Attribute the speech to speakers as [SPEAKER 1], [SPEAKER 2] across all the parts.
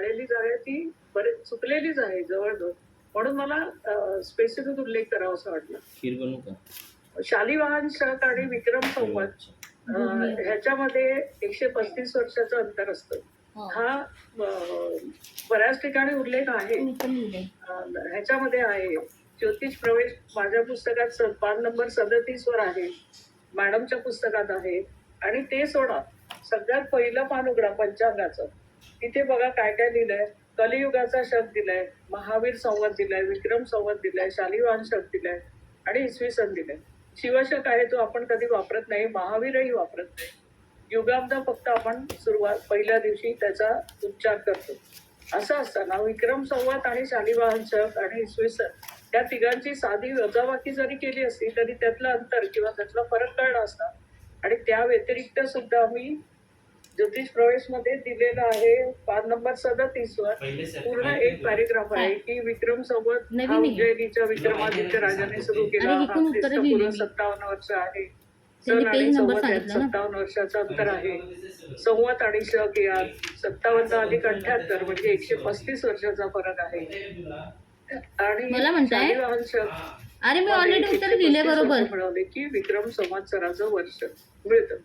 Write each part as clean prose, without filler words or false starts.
[SPEAKER 1] गाळलेलीच आहे ती बरेच चुकलेलीच आहे जवळजवळ. म्हणून मला स्पेसिफिक उल्लेख करावा असं वाटलं.
[SPEAKER 2] खीर बनवू का?
[SPEAKER 1] शालिवाहन शक आणि विक्रम संवाद ह्याच्यामध्ये 135 वर्षाचं अंतर असतं. हा बऱ्याच ठिकाणी उल्लेख आहे. ह्याच्यामध्ये आहे ज्योतिष प्रवेश माझ्या पुस्तकात पान नंबर 37 वर आहे, मॅडमच्या पुस्तकात आहे. आणि ते सोडा, सगळ्यात पहिलं पान उघडा पंचांगाचं, तिथे बघा काय काय लिहिलंय. कलियुगाचा शक दिलाय, महावीर संवाद दिलाय, विक्रम संवाद दिलाय, शालिवाहन शक दिलाय आणि इसवी सन दिलाय. शिवशक आहे तो आपण कधी वापरत नाही, महावीरही वापरत नाही. युगाब्द फक्त आपण सुरुवात पहिल्या दिवशी त्याचा उच्चार करतो. असं असताना विक्रम संवाद आणि शालिवाहन शक आणि इसवी सन या तिघांची साधी वजाबाकी जरी केली असती तरी त्यातलं अंतर किंवा त्यातला फरक कळला असता. आणि त्या व्यतिरिक्त सुद्धा मी ज्योतिष प्रवेश मध्ये दिलेला आहे पान नंबर 37 वर पूर्ण एक पॅरेग्राफ आहे की विक्रम संवत हा उज्जैनीच्या विक्रमादित्य राजाने सुरू केला. हा ख्रिस्तपूर्व 57 वर्ष आहे. सन आणि संवत यात 57 वर्षाचं अंतर आहे. संवत आणि शक यात 57 अधिक 78 म्हणजे 135 वर्षाचा फरक आहे. आणि शालिवाहन शक
[SPEAKER 3] अरे मी ऑलरेडी उत्तर दिले बरोबर
[SPEAKER 1] मिळवले की विक्रम संवत्सराचं वर्ष मिळतं.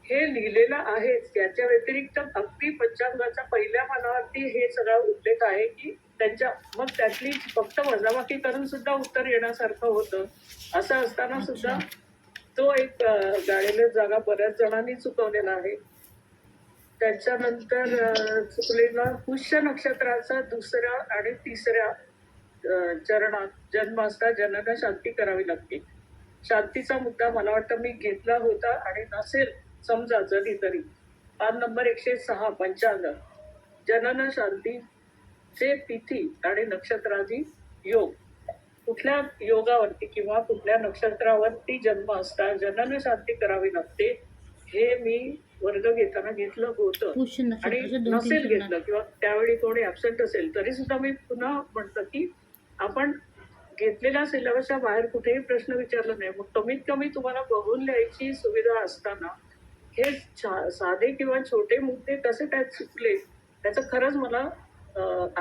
[SPEAKER 1] हे लिहिलेलं आहे. त्याच्या व्यतिरिक्त अगदी पंचांगाच्या पहिल्या पानावरती हे सगळा उल्लेख आहे की त्यांच्या मग त्यातली फक्त वजाबाकी करून सुद्धा उत्तर येण्यासारखं होतं. असं असताना सुद्धा तो एक गाळलेली जागा बऱ्याच जणांनी चुकवलेला आहे. त्याच्यानंतर चुकलेला पुष्य नक्षत्राचा दुसऱ्या आणि तिसऱ्या चरणात जन्म असता जनना शांती करावी लागते. शांतीचा मुद्दा मला वाटतं मी घेतला होता आणि नसेल समजा जरी तरी पान नंबर 106 पंचांग जनन शांतीचे तिथी आणि नक्षत्राची योग. कुठल्या योगावरती किंवा कुठल्या नक्षत्रावरती जन्म असता जनन शांती करावी लागते हे मी वर्ग घेताना घेतलं होतं. आणि नसेल घेतलं किंवा त्यावेळी कोणी ऍबसेंट असेल तरी सुद्धा मी पुन्हा म्हणतो की आपण घेतलेल्या सिलेबसच्या बाहेर कुठेही प्रश्न विचारला नाही. मग कमीत कमी तुम्हाला बघून लिहायची सुविधा असताना हे साधे किंवा छोटे मुद्दे कसे काय चुकले त्याचं खरंच मला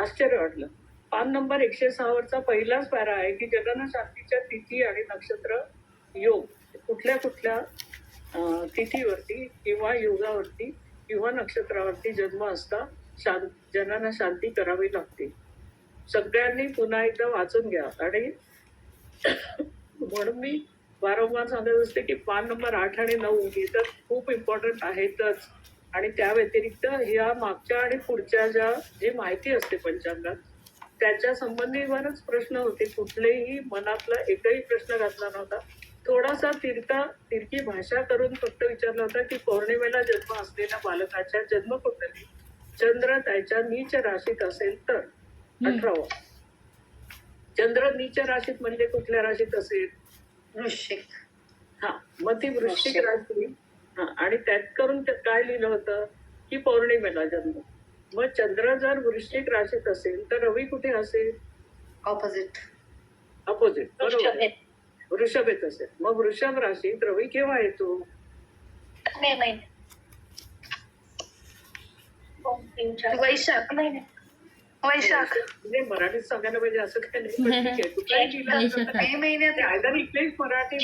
[SPEAKER 1] आश्चर्य वाटलं. पान नंबर 106 वरचा पहिलाच पॅरा आहे की जनन शांतीच्या तिथी आणि नक्षत्र योग कुठल्या कुठल्या तिथीवरती किंवा योगावरती किंवा नक्षत्रावरती जन्म असता जनन शांती करावी लागते. सगळ्यांनी पुन्हा एकदा वाचून घ्या. आणि म्हणून मी वारंवार सांगत असते की पान नंबर 8 आणि 9 ही तर खूप इम्पॉर्टंट आहेतच. आणि त्या व्यतिरिक्त ह्या मागच्या आणि पुढच्या जी माहिती असते पंचांगात त्याच्या संबंधीवरच प्रश्न होते. कुठलेही मनातला एकही प्रश्न घातला नव्हता. थोडासा तिरकी भाषा करून फक्त विचारला होता की पौर्णिमेला जन्म असलेल्या बालकाच्या जन्मकुंडली चंद्र त्याच्या नीच राशीत असेल तर 18वा. चंद्र नीच राशीत म्हणजे कुठल्या राशीत असेल?
[SPEAKER 4] वृश्चिक.
[SPEAKER 1] हा, मग ती वृश्चिक राशी. हा, आणि त्यात करून काय लिहिलं होतं की पौर्णिमेला जन्म. मग चंद्र जर वृश्चिक राशीत असेल तर रवी कुठे असेल?
[SPEAKER 4] ऑपोजिट.
[SPEAKER 1] बरोबर, वृषभेत असेल. मग वृषभ राशीत रवी केव्हा येतो?
[SPEAKER 5] मे महिने.
[SPEAKER 4] वैशाख.
[SPEAKER 1] म्हणजे मराठीत सांगायला पाहिजे असं काय नाही. पण ठीक आहे, तू काय लिहिलं
[SPEAKER 4] मे महिन्यात.
[SPEAKER 1] आयदर इथलेच मराठी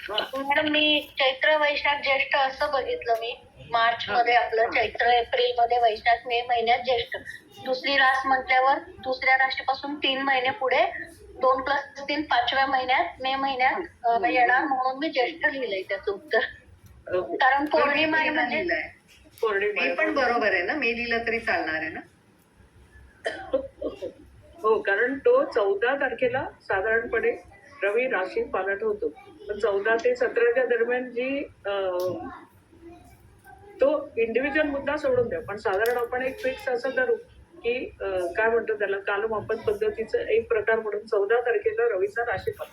[SPEAKER 5] मॅडम मी चैत्र वैशाख ज्येष्ठ असं बघितलं मी. मार्च मध्ये आपलं चैत्र, एप्रिल मध्ये वैशाख, मे महिन्यात ज्येष्ठ. दुसरी रास म्हटल्यावर दुसऱ्या राशीपासून 3 महिने पुढे 2+3 5व्या महिन्यात मे महिन्यात येणार म्हणून मी ज्येष्ठ लिहिलंय त्याचं उत्तर. कारण पौर्णिमा म्हणजे
[SPEAKER 4] मे पण बरोबर आहे ना, मे लिहिलं तरी चालणार आहे ना.
[SPEAKER 1] हो, कारण तो 14 तारखेला साधारणपणे रवी राशी पालट होतो. 14 ते 17च्या दरम्यान जी तो इंडिव्हिज्युअल मुद्दा सोडून द्या, पण साधारण आपण एक फिक्स असं धरू की काय म्हणतो त्याला कालमापन पद्धतीचं एक प्रकार म्हणून 14 तारखेला रवीचा राशीफळ.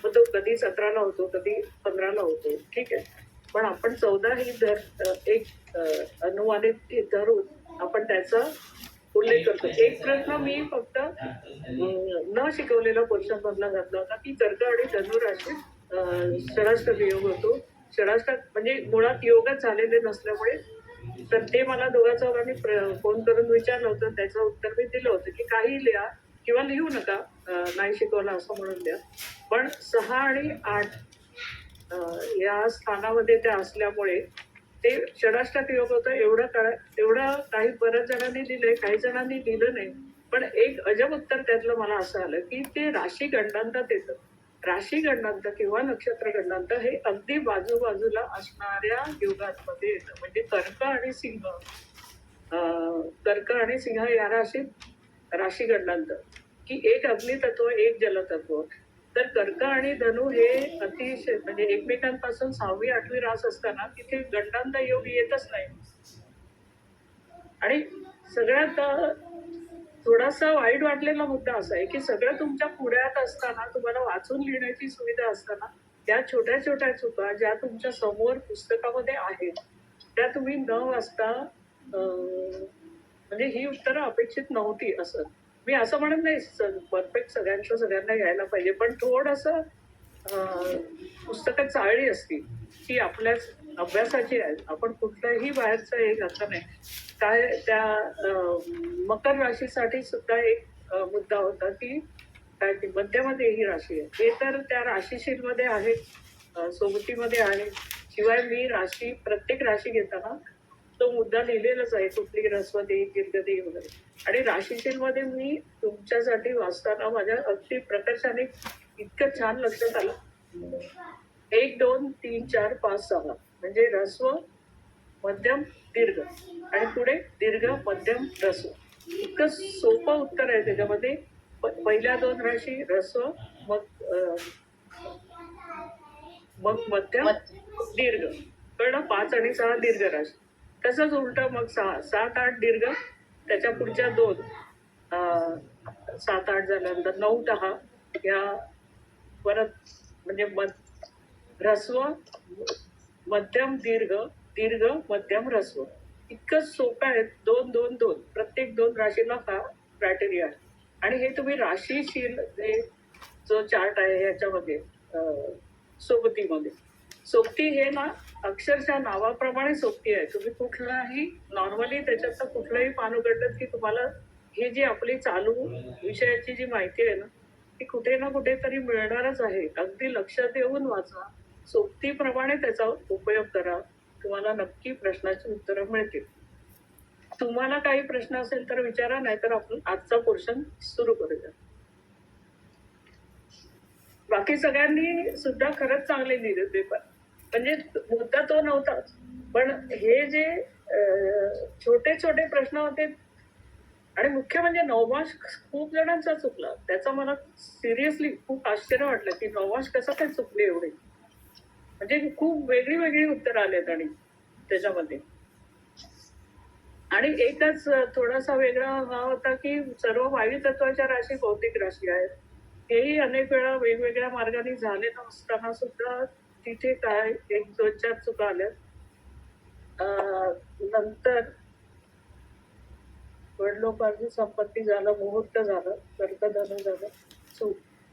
[SPEAKER 1] मग तो कधी 17ला होतो, कधी 15ला होतो, ठीक आहे. पण आपण 14 ही एक अनुमानित धरून आपण त्याचा उल्लेख करतो. एक प्रश्न मी फक्त न शिकवलेला पोर्शन मधला घातला होता की कर्क आणि धनु राशीत षडाष्टक योग होतो. षडाष्टक म्हणजे मुळात योगच झालेले नसल्यामुळे तर ते मला दोघा चौघांनी फोन करून विचारलं होतं. त्याचं उत्तर मी दिलं होतं की काही लिहा किंवा लिहू नका, नाही शिकवलं असं म्हणून द्या. पण 6 आणि 8 या स्थानामध्ये ते असल्यामुळे ते षडाष्टक योग होतं. एवढं काही बऱ्याच जणांनी लिहिलंय, काही जणांनी लिहिलं नाही. पण एक अजब उत्तर त्यातलं मला असं आलं की ते राशी गणनांतात येतं. राशी गणनांत किंवा नक्षत्र गणनांत हे अगदी बाजूबाजूला असणाऱ्या युगांमध्ये येतं. म्हणजे कर्क आणि सिंह, कर्क आणि सिंह या राशीत राशी गणनांत की एक अग्नितत्व एक जलतत्व. तर कर्क आणि धनु हे अतिशय म्हणजे एकमेकांपासून 6वी 8वी रास असताना तिथे गंडांत योग येतच नाही. आणि सगळ्यात थोडासा वाईट वाटलेला मुद्दा असा आहे की सगळं तुमच्या पुढ्यात असताना, तुम्हाला वाचून लिहिण्याची सुविधा असताना, त्या छोट्या छोट्या चुका ज्या तुमच्या समोर पुस्तकामध्ये आहेत त्या तुम्ही न वाचता म्हणजे ही उत्तरं अपेक्षित नव्हती. असं मी असं म्हणत नाही परफेक्ट सगळ्यांना यायला पाहिजे, पण थोडंसं पुस्तकं चाळली असती की आपल्याच अभ्यासाची आहे. आपण कुठलंही बाहेरचं हे घातलं नाही. काय त्या मकर राशीसाठी सुद्धा एक मुद्दा होता की काय ती मध्यामध्ये ही राशी आहे. हे तर त्या राशीशीलमध्ये आहे, सोबतीमध्ये आहे. शिवाय मी प्रत्येक राशी घेताना तो मुद्दा लिहिलेलाच आहे, कुठली ऱ्हस्व देईल, दीर्घ देईल वगैरे. आणि राशीशील मध्ये मी तुमच्यासाठी वाचताना माझ्या अगदी प्रकर्षाने इतकं छान लक्षात आलं. 1 2 3 4 5 6 म्हणजे ऱ्हस्व मध्यम दीर्घ आणि पुढे दीर्घ मध्यम ह्रस्व. इतकं सोपं उत्तर आहे त्याच्यामध्ये. पहिल्या 2 राशी ह्रस्व, मग मध्यम दीर्घ, कळलं. 5 आणि 6 दीर्घ राशी. तसंच उलट मग 6 7 8 दीर्घ, त्याच्या पुढच्या 2 7 8 झाल्यानंतर 9 10 या परत म्हणजे ह्रस्व मध्यम दीर्घ, दीर्घ मध्यम ह्रस्व. इतकं सोपं आहे. 2 2 2 प्रत्येक 2 राशीला हा क्रायटेरिया आहे. आणि हे तुम्ही राशीशील जो चार्ट आहे याच्यामध्ये सोबतीमध्ये, सोबती हे ना अक्षरशः नावाप्रमाणे सोबती आहे. तुम्ही कुठलाही नॉर्मली त्याच्यातलं कुठलंही पान उघडलं की तुम्हाला हे जी आपली चालू विषयाची जी माहिती आहे ना ती कुठे ना कुठेतरी मिळणारच आहे. अगदी लक्ष देऊन वाचा, सोबतीप्रमाणे त्याचा उपयोग करा, तुम्हाला नक्की प्रश्नाची उत्तरं मिळतील. तुम्हाला काही प्रश्न असेल तर विचारा, नाहीतर आपण आजचा पोर्शन सुरू करूया. बाकी सगळ्यांनी सुद्धा खरंच चांगले लिहिले पेपर. म्हणजे मुद्दा तो नव्हताच, पण हे जे छोटे छोटे प्रश्न होते आणि मुख्य म्हणजे नवमाश खूप जणांचा चुकला. त्याचा मला सिरियसली खूप आश्चर्य वाटलं की नवमाश कसं काय चुकले एवढे. म्हणजे खूप वेगळी वेगळी उत्तरं आलेत आणि त्याच्यामध्ये. आणि एकच थोडासा वेगळा हा होता की सर्व वायू तत्वाच्या राशी भौतिक राशी आहेत. हेही अनेक वेळा वेगवेगळ्या मार्गाने झाले नसताना सुद्धा तिथे काय 1 2 4 चुका आल्या. नंतर वडिलोपार्जित संपत्ती झालं, मुहूर्त झालं, कर्कधनु झालं,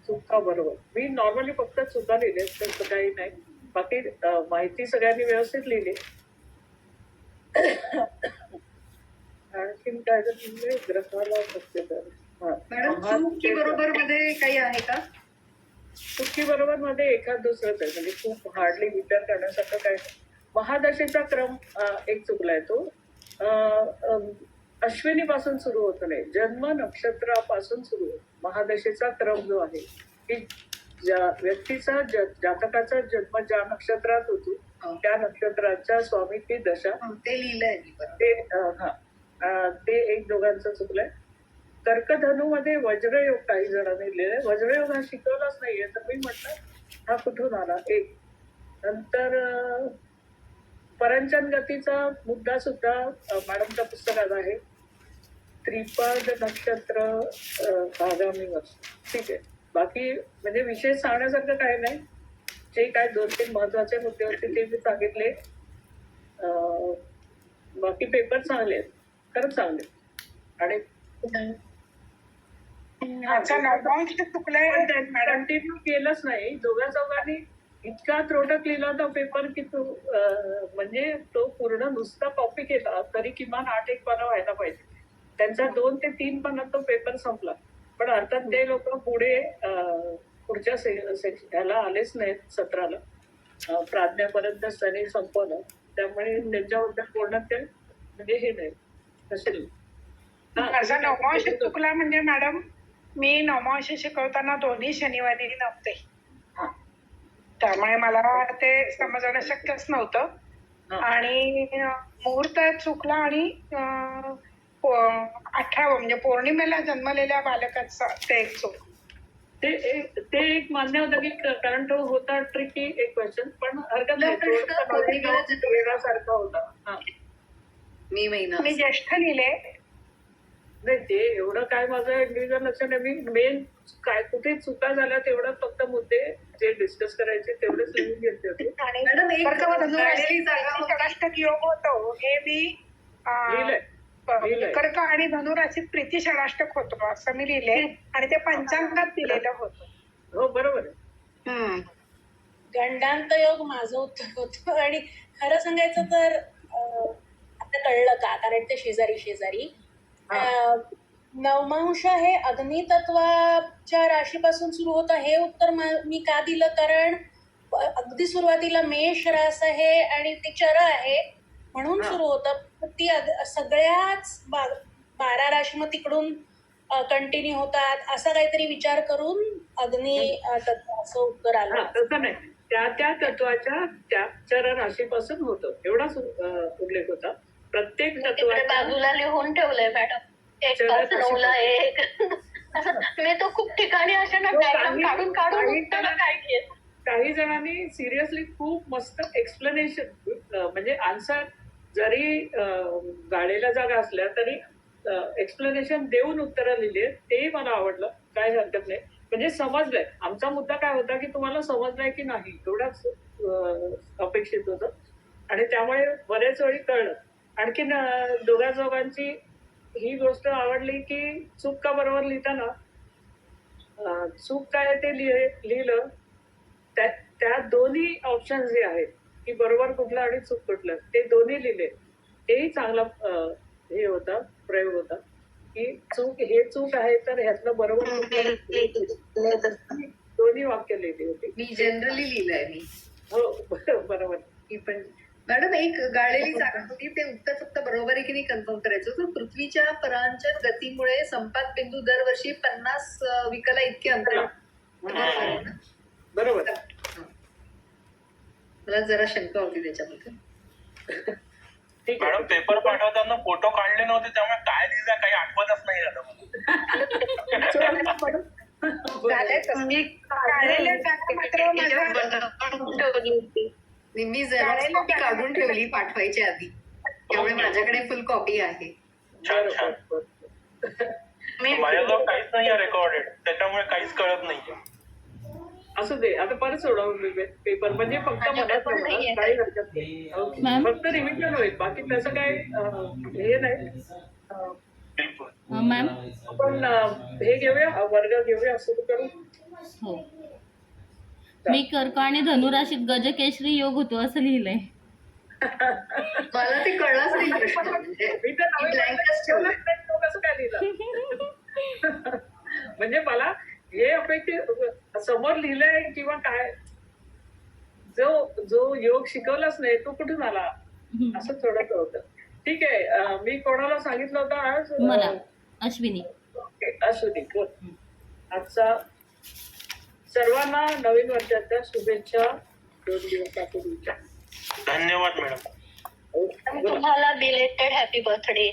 [SPEAKER 1] चुका बरोबर. मी नॉर्मली फक्त चुका लिहिले, तसं काही नाही. बाकी माहिती सगळ्यांनी व्यवस्थित लिहिली. आणखीन काय तर ग्रहाला असते तर
[SPEAKER 4] मॅडम चुकी बरोबर मध्ये काही आहे का?
[SPEAKER 1] चुकी बरोबर मध्ये एखाद दुसरंच आहे, म्हणजे खूप हार्डली विचार करण्यासारखं काय. महादशेचा क्रम एक चुकलाय तो. अश्विनी पासून सुरू होत नाही, जन्म नक्षत्रापासून सुरू होतो. महादशेचा क्रम जो आहे की ज्या व्यक्तीचा जातकाचा जन्म ज्या नक्षत्रात होतो त्या नक्षत्राच्या स्वामी ती दशा,
[SPEAKER 4] ते लिहिलंय मी
[SPEAKER 1] ते एक दोघांचं चुकलंय. कर्कधनु मध्ये वज्रयोग काही जणांनी लिहिलंय. वज्रयोग हा शिकवलाच नाहीये, तर मी म्हटलं हा कुठून आला. एक नंतर परंचन गतीचा मुद्दा सुद्धा मॅडमच्या पुस्तकात आहे. त्रिपद नक्षत्र आगामी वर्ष. ठीक आहे. बाकी म्हणजे विशेष सांगण्यासारखं काही नाही. जे काय 2-3 महत्वाचे मुद्दे होते ते मी सांगितले. बाकी पेपर चांगले आहेत, खरंच चांगले. आणि कंटिन्यू केलंच नाही. दोघा चौघांनी इतका त्रोटक लिहिला होता पेपर की तो म्हणजे तो पूर्ण नुसता कॉपी केला तरी किमान 8 पानं व्हायला पाहिजे. त्यांचा 2 ते 3 पानात तो पेपर संपला. पण अर्थात ते लोक पुढच्या ह्याला आलेच नाहीत सत्राला. प्राज्ञापर्यंतच त्यांनी संपवलं. त्यामुळे त्यांच्याबद्दल पूर्ण ते म्हणजे हे नाही असेल.
[SPEAKER 6] माझा नवमांश चुकला म्हणजे मॅडम मी नवमांश शिकवताना दोन्ही शनिवारी नव्हते. त्यामुळे मला ते समजणं शक्यच नव्हतं आणि मुहूर्त चुकला आणि 18 म्हणजे पौर्णिमेला जन्मलेल्या बालकाचा ते एक चूक.
[SPEAKER 1] ते एक मान्य होतं की कारण तो होता ट्रिकी एक क्वेश्चन पण हरकत नाही. वेगळासारखा होता.
[SPEAKER 4] मे महिना
[SPEAKER 6] मी ज्येष्ठ लिहिले.
[SPEAKER 1] नाही ते एवढं काय माझं इंडिव्हिज्युअल लक्ष नाही. मी मेन काय कुठे चुका झाल्या तेवढं फक्त मुद्दे जे डिस्कस करायचे तेवढेच लिहून घेतले होते.
[SPEAKER 6] आणि
[SPEAKER 4] मॅडम एक
[SPEAKER 6] धनुराशी
[SPEAKER 4] जागा होती.
[SPEAKER 6] षडाष्टक योग होतो हे मी
[SPEAKER 1] लिहिलंय.
[SPEAKER 6] कर्क आणि धनुराशीत प्रीती षडाष्टक होतो असं मी लिहिले आणि ते पंचांगात दिलेलं होतं.
[SPEAKER 1] हो बरोबर आहे.
[SPEAKER 7] गंडांत योग माझं उत्तर होतं आणि खरं सांगायचं तर आता कळलं का कारण ते शेजारी नवमांश हे अग्नितत्वाच्या राशीपासून सुरू होतं हे उत्तर मी का दिलं कारण अगदी सुरुवातीला मेष रास आहे आणि ते चर आहे म्हणून सुरू होतं. ती सगळ्याच 12 राशी मग तिकडून कंटिन्यू होतात असा काहीतरी विचार करून अग्नी तत्व असं उत्तर आलं.
[SPEAKER 1] तसं नाही त्या तत्वाच्या त्या चर राशीपासून होतं एवढाच उल्लेख होता. प्रत्येक
[SPEAKER 5] तिकडे
[SPEAKER 1] तत्वाच्या
[SPEAKER 5] बाजूला लिहून ठेवलंय मॅडम 1:09 1 असं मी तो खूप ठिकाणी अशा ना डायग्राम काढून उत्तर काय घेत.
[SPEAKER 1] काही जणांनी सिरियसली खूप मस्त एक्सप्लेनेशन म्हणजे आन्सर जरी गाळलेल्या जागा असल्या तरी एक्सप्लेनेशन देऊन उत्तरं लिहिली. तेही मला आवडलं. काय हरकत नाही. म्हणजे समजलंय. आमचा मुद्दा काय होता की तुम्हाला समजलंय की नाही एवढाच अपेक्षित होतं आणि त्यामुळे बरेच वेळी कळलं. आणखीन दोघांची ही गोष्ट आवडली की चूक का बरोबर लिहिताना चूक काय ते लिहिलं त्या दोन्ही ऑप्शन जे आहेत की बरोबर कुठलं आणि चूक कुठलं ते दोन्ही लिहिले. तेही चांगला हे होता प्रयोग होता की चूक आहे तर ह्यातलं बरोबर दोन्ही वाक्य लिहिली होती.
[SPEAKER 4] मी जनरली लिहिलंय मी.
[SPEAKER 1] हो बरोबर.
[SPEAKER 4] मी पण मॅडम एक गाळलेली जागा होती ते उत्तर फक्त बरोबर आहे की नाही कन्फर्म करायचं होतं. पृथ्वीच्या परांचर गतीमुळे संपात बिंदू दरवर्षी 50 विकला इतके अंतर.
[SPEAKER 1] बरोबर.
[SPEAKER 4] मला जरा शंका होती त्याच्याबद्दल.
[SPEAKER 1] ठीक
[SPEAKER 2] मॅडम
[SPEAKER 1] आहे.
[SPEAKER 2] पेपर पाठवताना फोटो काढले नव्हते त्यामुळे काय लिहिलं काही आठवतच नाही आता
[SPEAKER 6] मी काढलेल्या जागा मात्र माझ्या
[SPEAKER 4] मी झेरॉक्स कॉपी काढून ठेवली पाठवायच्या आधी त्यामुळे माझ्याकडे फुल कॉपी आहे.
[SPEAKER 2] छान छान. माझ्याजवळ काहीच नाही रेकॉर्डेड त्याच्यामुळे काहीच कळत नाहीये.
[SPEAKER 1] असू दे आता परत सोडवून पेपर म्हणजे फक्त मनात राहणार, काही हरकत नाही.
[SPEAKER 3] मॅम?
[SPEAKER 1] फक्त रिव्हिजन होईल बाकी तसं काय हे नाही.
[SPEAKER 2] बिलकुल.
[SPEAKER 3] मॅम
[SPEAKER 1] आपण हे घेऊया वर्ग घेऊया असं करू.
[SPEAKER 3] हो मी कर्क आणि धनुराशीत गजकेशरी योग होतो असं लिहिलंय.
[SPEAKER 4] मला ते कळलंच नाही प्रश्न म्हणजे
[SPEAKER 1] मी तर नवीन
[SPEAKER 4] ब्लँकच ठेवलं.
[SPEAKER 1] तो कसं काय लिहिलं म्हणजे मला हे अपेक्षित समोर लिहिलंय किंवा काय जो योग शिकवलाच नाही तो कुठून आला असं थोडंसं होतं. ठीक आहे. मी कोणाला सांगितलं होतं आज
[SPEAKER 3] मला अश्विनी.
[SPEAKER 1] Okay Ashwini good. आजचा सर्वांना नवीन वर्षाच्या शुभेच्छा 2 दिवसापूर्वीच्या.
[SPEAKER 2] धन्यवाद मॅडम.
[SPEAKER 1] ओके.
[SPEAKER 5] तुम्हाला बिलेटेड हॅपी बर्थडे.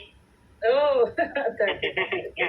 [SPEAKER 1] हो थँक्यू.